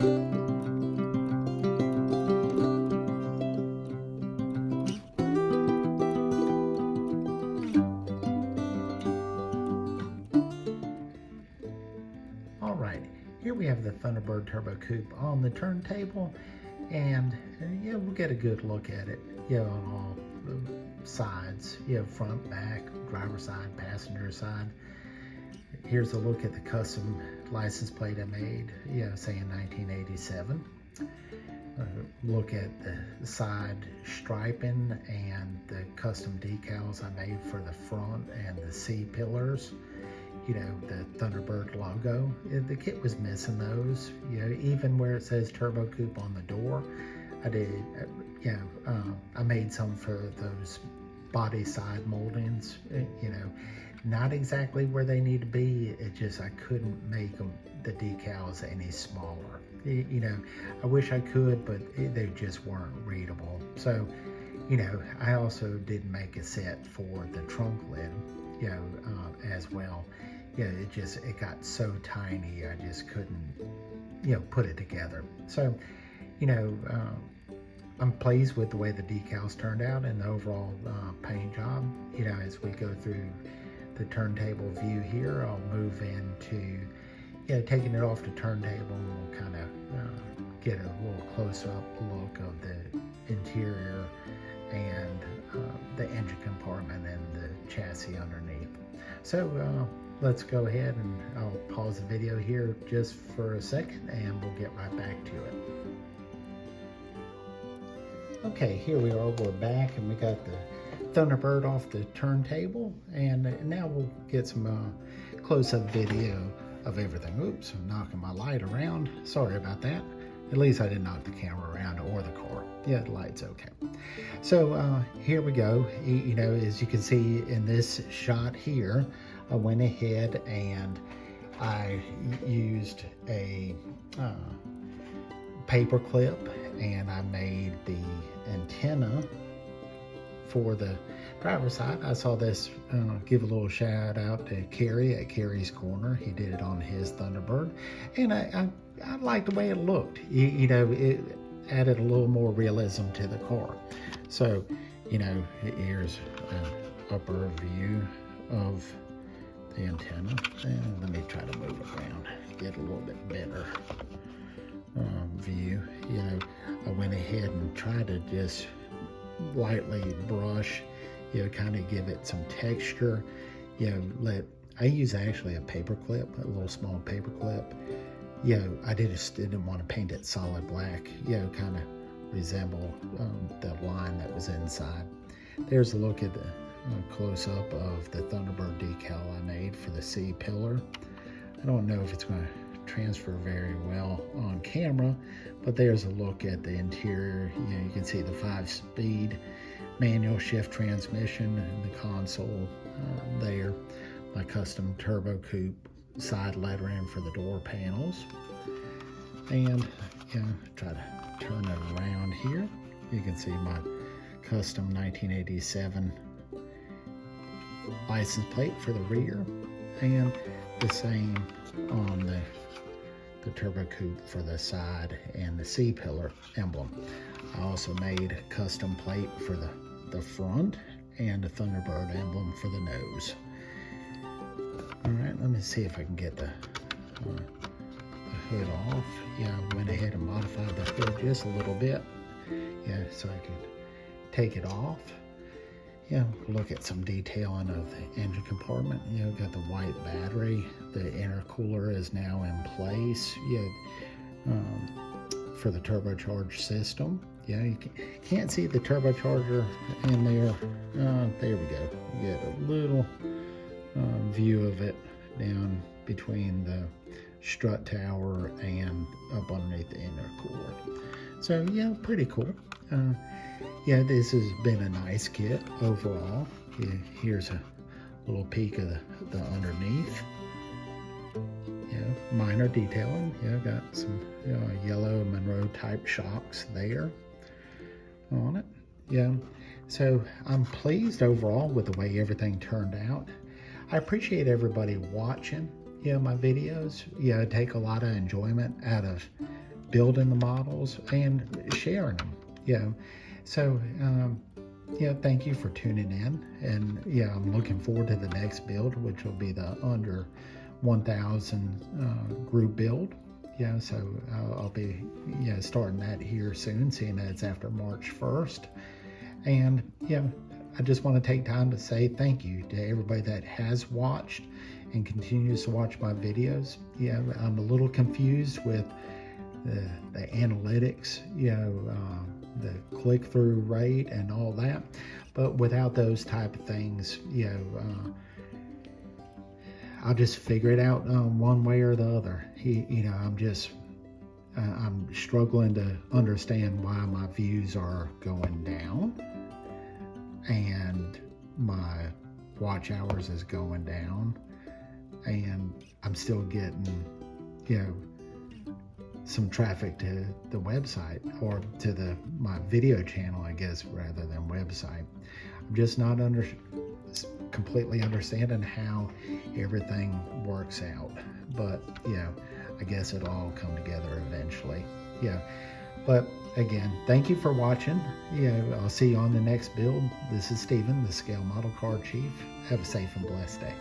All right, here we have the Thunderbird Turbo Coupe on the turntable, and yeah, we'll get a good look at it, on all the sides, front, back, driver side, passenger side. Here's a look at the custom license plate I made, saying 1987. Look at the side striping and the custom decals I made for the front and the C pillars. The Thunderbird logo. The kit was missing those. Even where it says Turbo Coupe on the door, I did. I made some for those body side moldings. Not exactly where they need to be. It just I couldn't make the decals any smaller. I wish I could, but they just weren't readable. So, I also did make a set for the trunk lid, as well. It got so tiny, I just couldn't, put it together. So, I'm pleased with the way the decals turned out and the overall paint job. As we go through the turntable view here, I'll move into, taking it off the turntable, and we'll kind of get a little close-up look of the interior and the engine compartment and the chassis underneath. So let's go ahead and I'll pause the video here just for a second and we'll get right back to it. Okay, here we are, we're back, and we got the Thunderbird off the turntable, and now we'll get some close-up video of everything. Oops, I'm knocking my light around. Sorry about that. At least I didn't knock the camera around or the car. Yeah, the light's okay. So here we go. As you can see in this shot here, I went ahead and I used a paper clip, and I made the antenna for the driver's side. I saw this, give a little shout out to Kerry at Kerry's Corner. He did it on his Thunderbird, and I liked the way it looked. It added a little more realism to the car. So, here's an upper view of the antenna. And let me try to move it around, get a little bit better view. I went ahead and tried to just lightly brush, kind of give it some texture. I use actually a paper clip, a little small paper clip. I just didn't want to paint it solid black, kind of resemble the line that was inside. There's a look at the close-up of the Thunderbird decal I made for the C pillar. I don't know if it's going to transfer very well on camera, but there's a look at the interior. You can see the 5-speed manual shift transmission in the console there. My custom Turbo Coupe side lettering for the door panels. And try to turn it around here. You can see my custom 1987 license plate for the rear, and the same on the Turbo Coupe for the side and the C pillar emblem. I also made a custom plate for the front and a Thunderbird emblem for the nose. All right, let me see if I can get the hood off. I went ahead and modified the hood just a little bit, so I could take it off. Look at some detailing of the engine compartment. Got the white battery. The intercooler is now in place. For the turbocharged system. You can't see the turbocharger in there. There we go. You get a little view of it down between the strut tower and up underneath the intercooler. So pretty cool. This has been a nice kit overall. Here's a little peek of the underneath. Minor detailing. Got some yellow Monroe type shocks there on it. So I'm pleased overall with the way everything turned out. I appreciate everybody watching my videos. I take a lot of enjoyment out of building the models and sharing them. So thank you for tuning in, and I'm looking forward to the next build, which will be the under 1,000 group build. So I'll be starting that here soon, seeing that it's after March 1st. And I just want to take time to say thank you to everybody that has watched and continues to watch my videos. I'm a little confused with the analytics, the click-through rate and all that, but without those type of things, I'll just figure it out one way or the other. I'm struggling to understand why my views are going down and my watch hours is going down, and I'm still getting some traffic to the website, or to my video channel, I guess, rather than website. I'm just not completely understanding how everything works out, but I guess it'll all come together eventually. But again, thank you for watching. I'll see you on the next build. This is Steven, the Scale Model Car Chief. Have a safe and blessed day.